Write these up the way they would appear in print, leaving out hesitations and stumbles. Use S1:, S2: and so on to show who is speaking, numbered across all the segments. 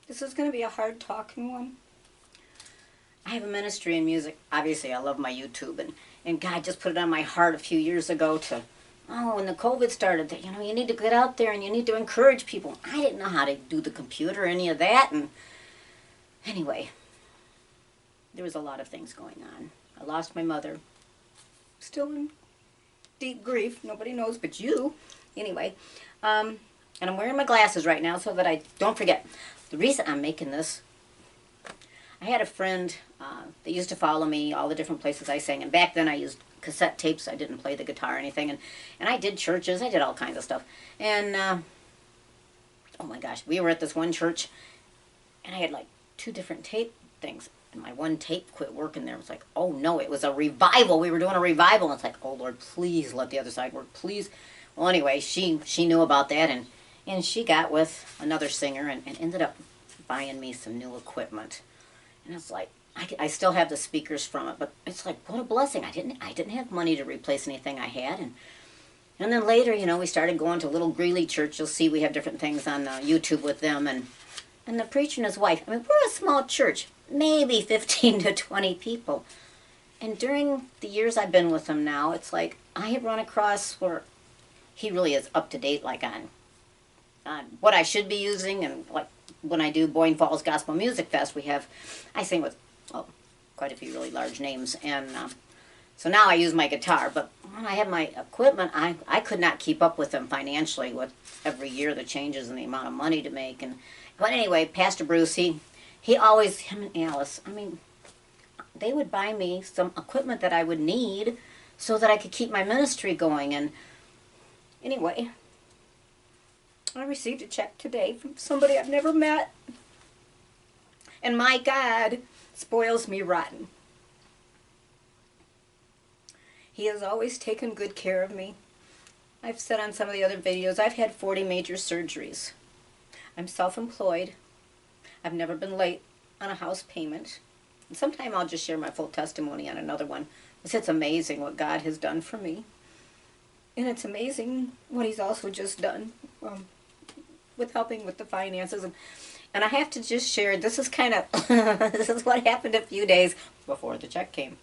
S1: This is going to be a hard talking one. I have a ministry in music. Obviously, I love my YouTube, and God just put it on my heart a few years ago to, when the COVID started, that, you need to get out there and you need to encourage people. I didn't know how to do the computer or any of that, and anyway, there was a lot of things going on. I lost my mother. Still in deep grief. Nobody knows but you. Anyway, and I'm wearing my glasses right now so that I don't forget. The reason I'm making this, I had a friend that used to follow me all the different places I sang, and back then I used cassette tapes. I didn't play the guitar or anything, and I did churches. I did all kinds of stuff. And oh my gosh, we were at this one church, and I had like 2 different tape things, and my one tape quit working there. It was like, oh no, it was a revival. We were doing a revival, and it's like, oh Lord, please let the other side work, please. Well, anyway, she knew about that, and she got with another singer and ended up buying me some new equipment. And it's like, I still have the speakers from it, but it's like, what a blessing. I didn't have money to replace anything I had. And then later, we started going to Little Greeley Church. You'll see we have different things on YouTube with them. And the preacher and his wife, we're a small church, maybe 15 to 20 people. And during the years I've been with him now, it's like I have run across where he really is up to date, like on what I should be using. And like when I do Boyne Falls Gospel Music Fest, I sing with quite a few really large names. And so now I use my guitar. But when I had my equipment, I could not keep up with them financially with every year the changes and the amount of money to make. But anyway, Pastor Bruce, him and Alice, they would buy me some equipment that I would need so that I could keep my ministry going. And anyway, I received a check today from somebody I've never met. And my God spoils me rotten. He has always taken good care of me. I've said on some of the other videos, I've had 40 major surgeries. I'm self-employed. I've never been late on a house payment. And sometime I'll just share my full testimony on another one. It's amazing what God has done for me. And it's amazing what He's also just done with helping with the finances. And I have to just share, this is this is what happened a few days before the check came.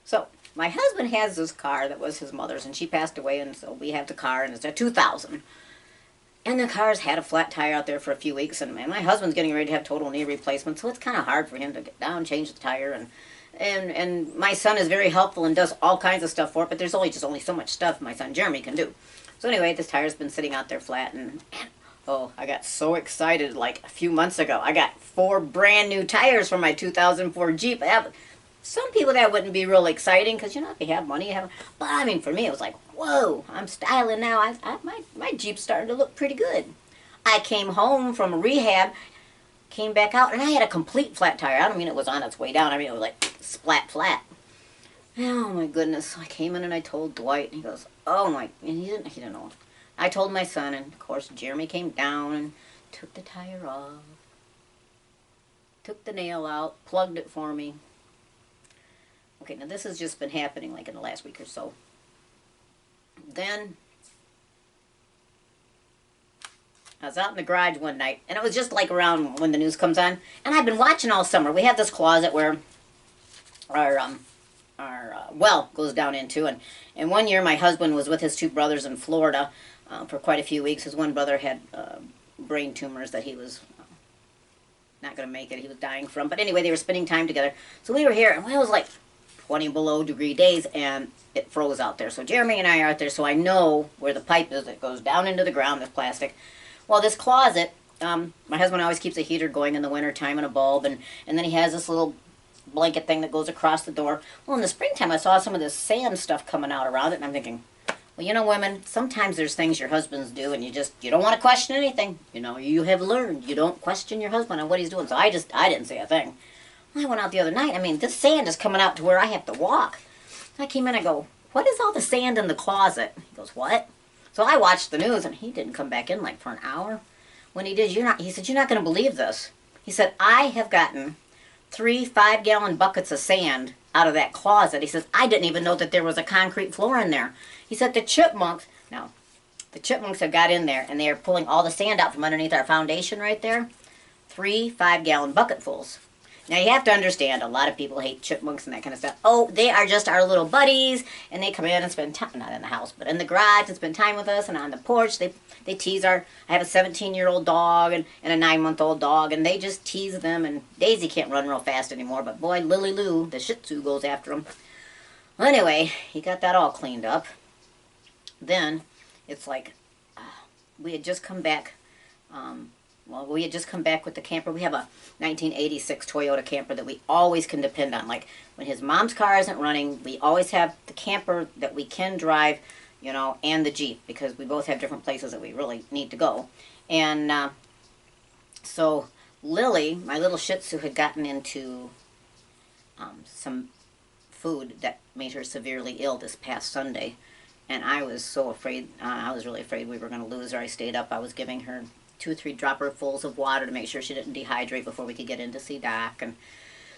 S1: So my husband has this car that was his mother's, and she passed away, and so we have the car, and it's a 2000. And the car's had a flat tire out there for a few weeks, and my husband's getting ready to have total knee replacement, so it's kind of hard for him to get down, change the tire, and my son is very helpful and does all kinds of stuff for it, but there's only so much stuff my son Jeremy can do. So anyway, this tire's been sitting out there flat, and I got so excited like a few months ago. I got 4 brand new tires for my 2004 Jeep. Some people that wouldn't be real exciting because, if you have money, but for me it was like, whoa, I'm styling now. My Jeep's starting to look pretty good. I came home from rehab, came back out, and I had a complete flat tire. I don't mean it was on its way down. It was like splat flat. Oh my goodness. I came in and I told Dwight, and he goes, oh my, and he didn't know. I told my son, and of course Jeremy came down and took the tire off, took the nail out, plugged it for me. Okay, now this has just been happening like in the last week or so. Then I was out in the garage one night, and it was just like around when the news comes on, and I've been watching all summer. We have this closet where our well goes down into, and one year my husband was with his 2 brothers in Florida for quite a few weeks. His one brother had brain tumors that he was not going to make it. He was dying from. But anyway, they were spending time together. So we were here, and it was like 20 below degree days, and it froze out there. So Jeremy and I are out there, so I know where the pipe is that goes down into the ground, this plastic. Well, this closet, my husband always keeps a heater going in the wintertime and a bulb, and then he has this little blanket thing that goes across the door. Well, in the springtime, I saw some of this sand stuff coming out around it, and I'm thinking, well, women, sometimes there's things your husbands do, and you don't want to question anything. You have learned. You don't question your husband on what he's doing. So I didn't say a thing. Well, I went out the other night. This sand is coming out to where I have to walk. I came in, I go, what is all the sand in the closet? He goes, what? So I watched the news, and he didn't come back in like for an hour. When he did, he said, you're not going to believe this. He said, I have gotten 3 5-gallon buckets of sand out of that closet. He says, I didn't even know that there was a concrete floor in there. He said, the chipmunks have got in there, and they are pulling all the sand out from underneath our foundation right there. 3 5-gallon bucketfuls. Now you have to understand, a lot of people hate chipmunks and that kind of stuff. Oh, they are just our little buddies, and they come in and spend time, not in the house, but in the garage and spend time with us, and on the porch. They tease I have a 17-year-old dog and a 9-month-old dog, and they just tease them, and Daisy can't run real fast anymore, but boy, Lily Lou, the Shih Tzu, goes after them. Well, anyway, he got that all cleaned up. Then, it's like, we had just come back, we had just come back with the camper. We have a 1986 Toyota camper that we always can depend on. Like, when his mom's car isn't running, we always have the camper that we can drive, you know, and the Jeep, because we both have different places that we really need to go. And so Lily, my little Shih Tzu, had gotten into some food that made her severely ill this past Sunday. And I was so afraid, I was really afraid we were going to lose her. I stayed up, I was giving her 2 or 3 dropperfuls of water to make sure she didn't dehydrate before we could get in to see Doc. And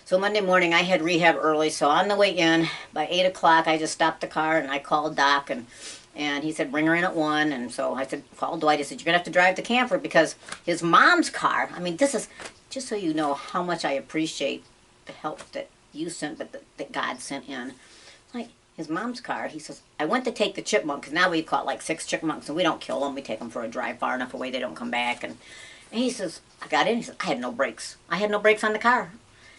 S1: so Monday morning I had rehab early, so on the way in, by 8 o'clock, I just stopped the car and I called Doc, and he said, bring her in at 1. And so I said, call Dwight. I said, you're going to have to drive the camper, because his mom's car, I mean, this is, just so you know how much I appreciate the help that you sent, but that God sent in. Like, his mom's car, he says, I went to take the chipmunk, because now we've caught like 6 chipmunks, and we don't kill them. We take them for a drive far enough away they don't come back. And he says, I got in. He says, I had no brakes. I had no brakes on the car.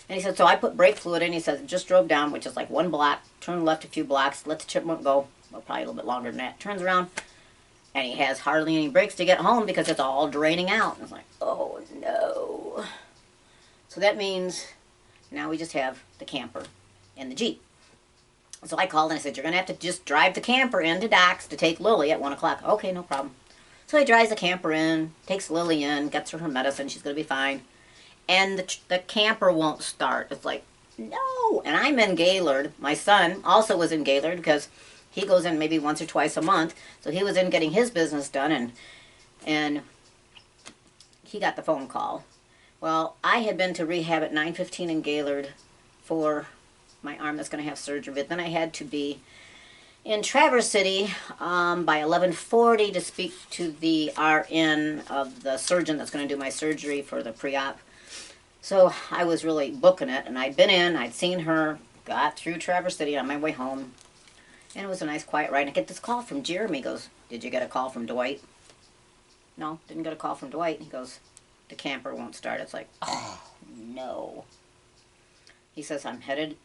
S1: And he said, so I put brake fluid in. He says, just drove down, which is like 1 block, turned left a few blocks, let the chipmunk go. Well, probably a little bit longer than that. Turns around, and he has hardly any brakes to get home because it's all draining out. And I was like, oh no. So that means now we just have the camper and the Jeep. So I called and I said, you're going to have to just drive the camper into Doc's to take Lily at 1 o'clock. Okay, no problem. So he drives the camper in, takes Lily in, gets her medicine. She's going to be fine. And the camper won't start. It's like, no. And I'm in Gaylord. My son also was in Gaylord, because he goes in maybe once or twice a month. So he was in getting his business done, and he got the phone call. Well, I had been to rehab at 9:15 in Gaylord for my arm that's going to have surgery. But then I had to be in Traverse City by 11:40 to speak to the RN of the surgeon that's going to do my surgery for the pre-op. So I was really booking it, and I'd been in, I'd seen her, got through Traverse City on my way home, and it was a nice quiet ride. And I get this call from Jeremy. He goes, did you get a call from Dwight? No, didn't get a call from Dwight. He goes, the camper won't start. It's like, oh no. He says, I'm headed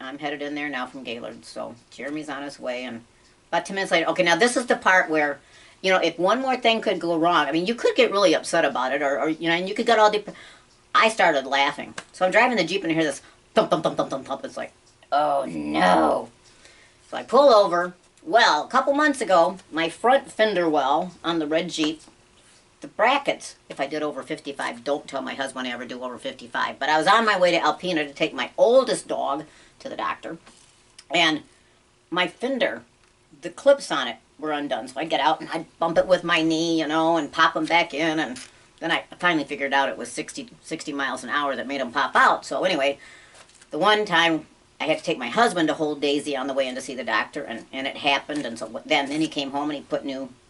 S1: in there now from Gaylord. So Jeremy's on his way, and about 10 minutes later, okay, now this is the part where, you know, if one more thing could go wrong, I mean, you could get really upset about it, or you know, and you could get all deep. I started laughing. So I'm driving the Jeep and I hear this thump, thump, thump, thump, thump, thump. It's like, oh no. So I pull over. Well, a couple months ago, my front fender well on the red Jeep, the brackets, if I did over 55, don't tell my husband I ever do over 55, but I was on my way to Alpena to take my oldest dog to the doctor, and my fender, the clips on it were undone. So I'd get out and I'd bump it with my knee, you know, and pop them back in, and then I finally figured out it was 60 miles an hour that made them pop out. So anyway, the one time I had to take my husband to hold Daisy on the way in to see the doctor, and it happened, and so then he came home and he put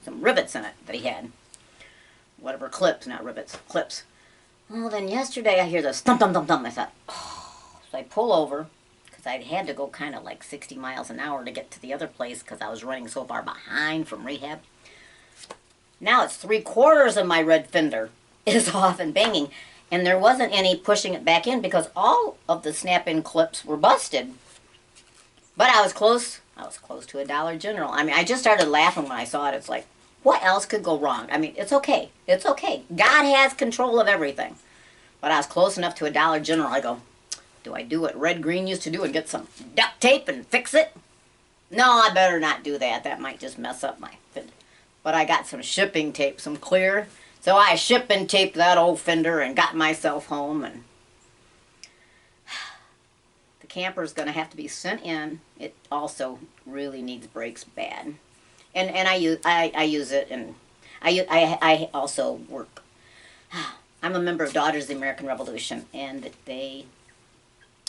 S1: some rivets in it that he had. Whatever, clips, not rivets, clips. Well, then yesterday I hear this thump, thump, thump, thump. I thought, oh. So I pull over, because I had to go kind of like 60 miles an hour to get to the other place because I was running so far behind from rehab. Now it's 3/4 of my red fender is off and banging, and there wasn't any pushing it back in because all of the snap-in clips were busted. But I was close to a Dollar General. I mean, I just started laughing when I saw it. It's like, what else could go wrong? I mean, it's okay. It's okay. God has control of everything. But I was close enough to a Dollar General. I go, do I do what Red Green used to do and get some duct tape and fix it? No, I better not do that. That might just mess up my fender. But I got some shipping tape, some clear. So I shipping taped that old fender and got myself home. And the camper's going to have to be sent in. It also really needs brakes bad. And I use it, and I also work. I'm a member of Daughters of the American Revolution, and they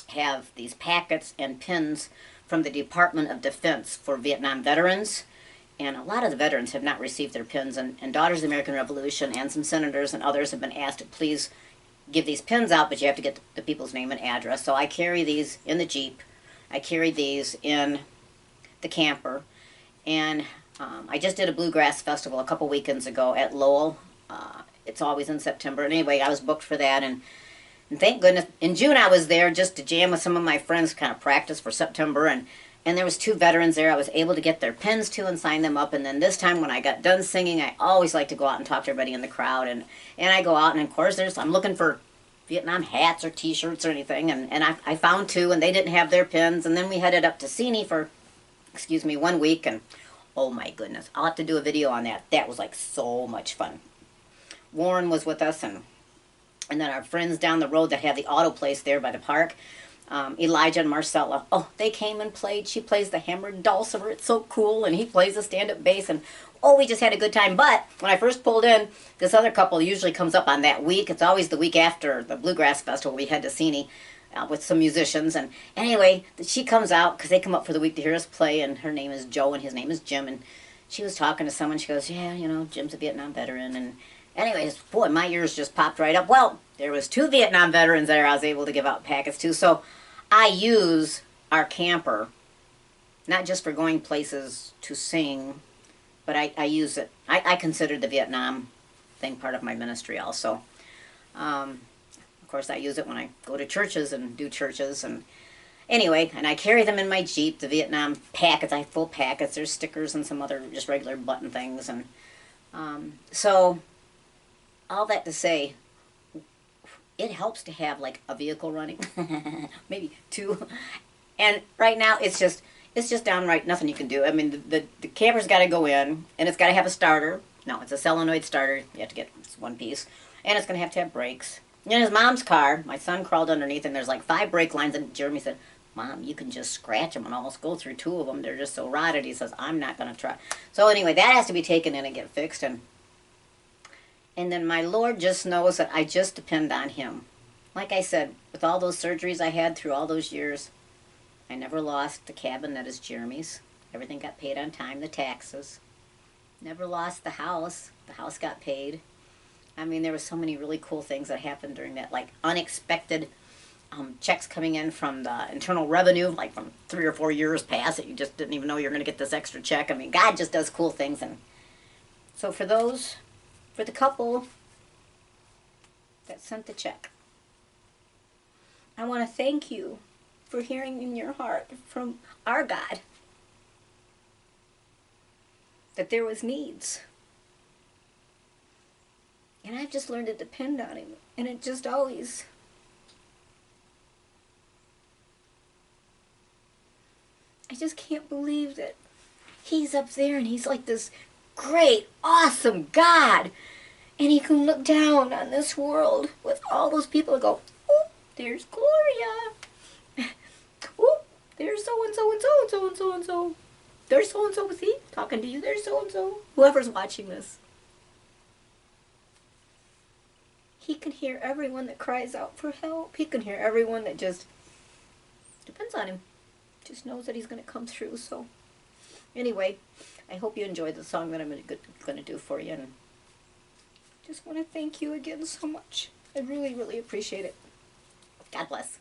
S1: have these packets and pins from the Department of Defense for Vietnam veterans. And a lot of the veterans have not received their pins, and Daughters of the American Revolution and some senators and others have been asked to please give these pins out, but you have to get the people's name and address. So I carry these in the Jeep. I carry these in the camper. And I just did a bluegrass festival a couple weekends ago at Lowell. It's always in September. And anyway, I was booked for that. And thank goodness, in June I was there just to jam with some of my friends, kind of practice for September. And there was 2 veterans there. I was able to get their pins to and sign them up. And then this time when I got done singing, I always like to go out and talk to everybody in the crowd. And I go out, and of course I'm looking for Vietnam hats or T-shirts or anything. And I found 2, and they didn't have their pins. And then we headed up to Seney for, 1 week. And oh my goodness, I'll have to do a video on that. That was like so much fun. Warren was with us, and then our friends down the road that have the auto place there by the park, Elijah and Marcella. Oh, they came and played. She plays the hammered dulcimer. It's so cool. And he plays the stand-up bass. And oh, we just had a good time. But when I first pulled in, this other couple usually comes up on that week. It's always the week after the Bluegrass Festival. We head to Seney with some musicians. And anyway, she comes out because they come up for the week to hear us play. And her name is Jo and his name is Jim. And she was talking to someone. She goes, yeah, Jim's a Vietnam veteran. And anyways, boy, my ears just popped right up. Well, there was 2 Vietnam veterans there I was able to give out packets to. So I use our camper, not just for going places to sing, but I use it. I consider the Vietnam thing part of my ministry also. Of course, I use it when I go to churches and do churches. And anyway, and I carry them in my Jeep, the Vietnam packets. I have full packets. There's stickers and some other just regular button things. And so all that to say, it helps to have like a vehicle running, maybe 2. And right now it's just downright nothing you can do. I mean, the camper's got to go in, and it's got to have a starter. No, it's a solenoid starter. You have to get one piece, and it's going to have brakes. In his mom's car, my son crawled underneath, and there's like 5 brake lines, and Jeremy said, Mom, you can just scratch them and almost go through 2 of them. They're just so rotted. He says, I'm not going to try. So anyway, that has to be taken in and get fixed. And then my Lord just knows that I just depend on Him. Like I said, with all those surgeries I had through all those years, I never lost the cabin that is Jeremy's. Everything got paid on time, the taxes. Never lost the house. The house got paid. I mean, there were so many really cool things that happened during that, like unexpected checks coming in from the Internal Revenue, like from 3 or 4 years past that you just didn't even know you were going to get this extra check. I mean, God just does cool things. And so for the couple that sent the check, I want to thank you for hearing in your heart from our God that there was needs. And I've just learned to depend on Him. And it just always, I just can't believe that He's up there and He's like this great, awesome God. And He can look down on this world with all those people and go, oh, there's Gloria. Oh, there's so-and-so and so-and-so and so-and-so. There's so-and-so, with he talking to you. There's so-and-so. Whoever's watching this. He can hear everyone that cries out for help. He can hear everyone that just depends on Him. Just knows that He's going to come through. So anyway, I hope you enjoyed the song that I'm going to do for you. And just want to thank you again so much. I really, really appreciate it. God bless.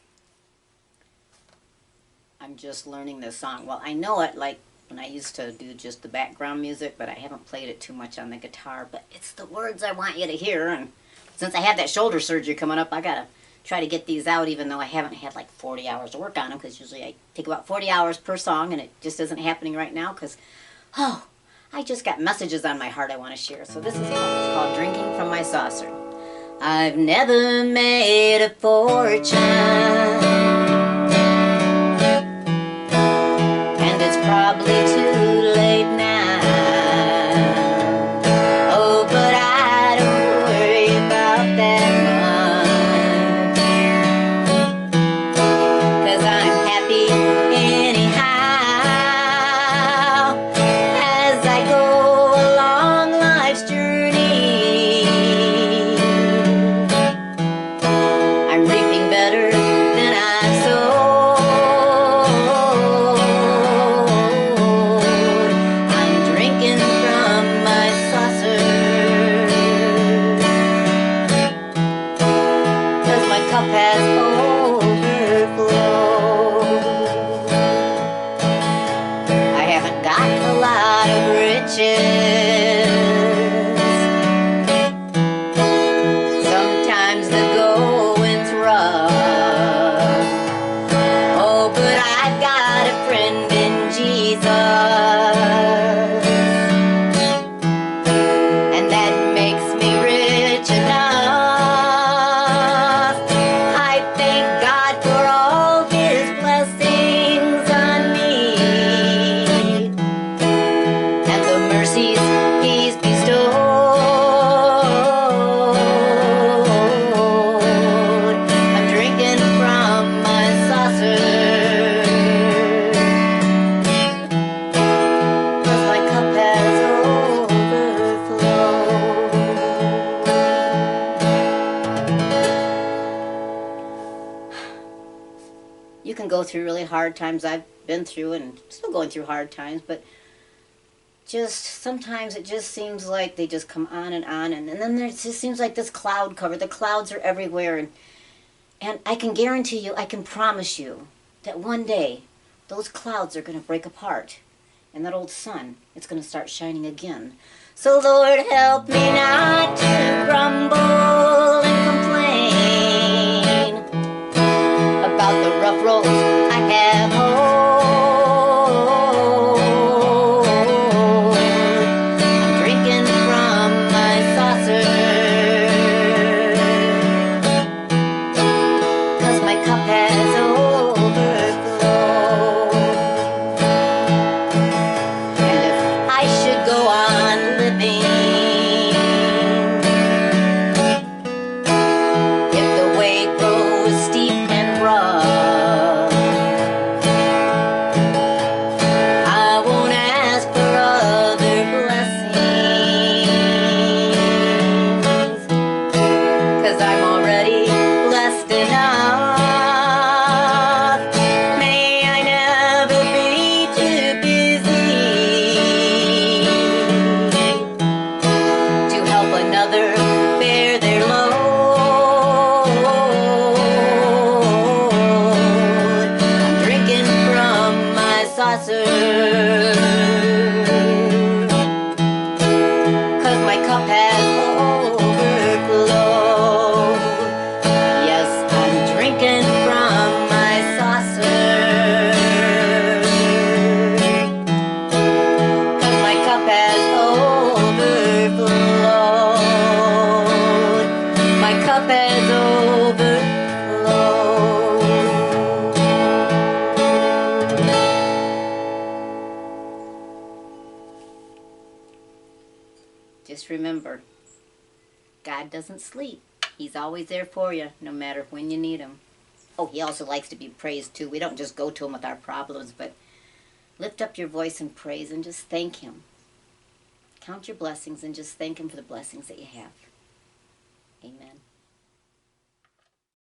S1: I'm just learning this song. Well, I know it like when I used to do just the background music, but I haven't played it too much on the guitar. But it's the words I want you to hear. And since I have that shoulder surgery coming up, I got to try to get these out, even though I haven't had like 40 hours to work on them, because usually I take about 40 hours per song, and it just isn't happening right now because, oh, I just got messages on my heart I want to share. So this is called Drinking from My Saucer. I've never made a fortune, and it's probably too late now. Oh, but I don't worry about that much, 'cause I'm happy anyhow as I go along life's journey. I'm reaping better than I've can go through really hard times. I've been through and still going through hard times, but just sometimes it just seems like they just come on, and then there just seems like this cloud cover. The clouds are everywhere, and I can guarantee you, I can promise you that one day those clouds are going to break apart, and that old sun, it's going to start shining again. So Lord, help me not to grumble and complain about the rough roads I have home. I'm drinking from my saucer, 'cause my cup has overflowed. And if I should go on living, if the way grows steep and rough, I won't ask for other blessings, 'cause I'm already blessed enough. May I never be too busy to help another bear their load. I'm drinking from my saucer, 'cause my cup has overflowed. Yes, I'm drinking from my saucer, 'cause my cup has overflowed. My cup has overflowed. Just remember, God doesn't sleep. He's always there for you, no matter when you need him. Oh, he also likes to be praised too. We don't just go to him with our problems, but lift up your voice in praise and just thank him. Count your blessings and just thank him for the blessings that you have. Amen.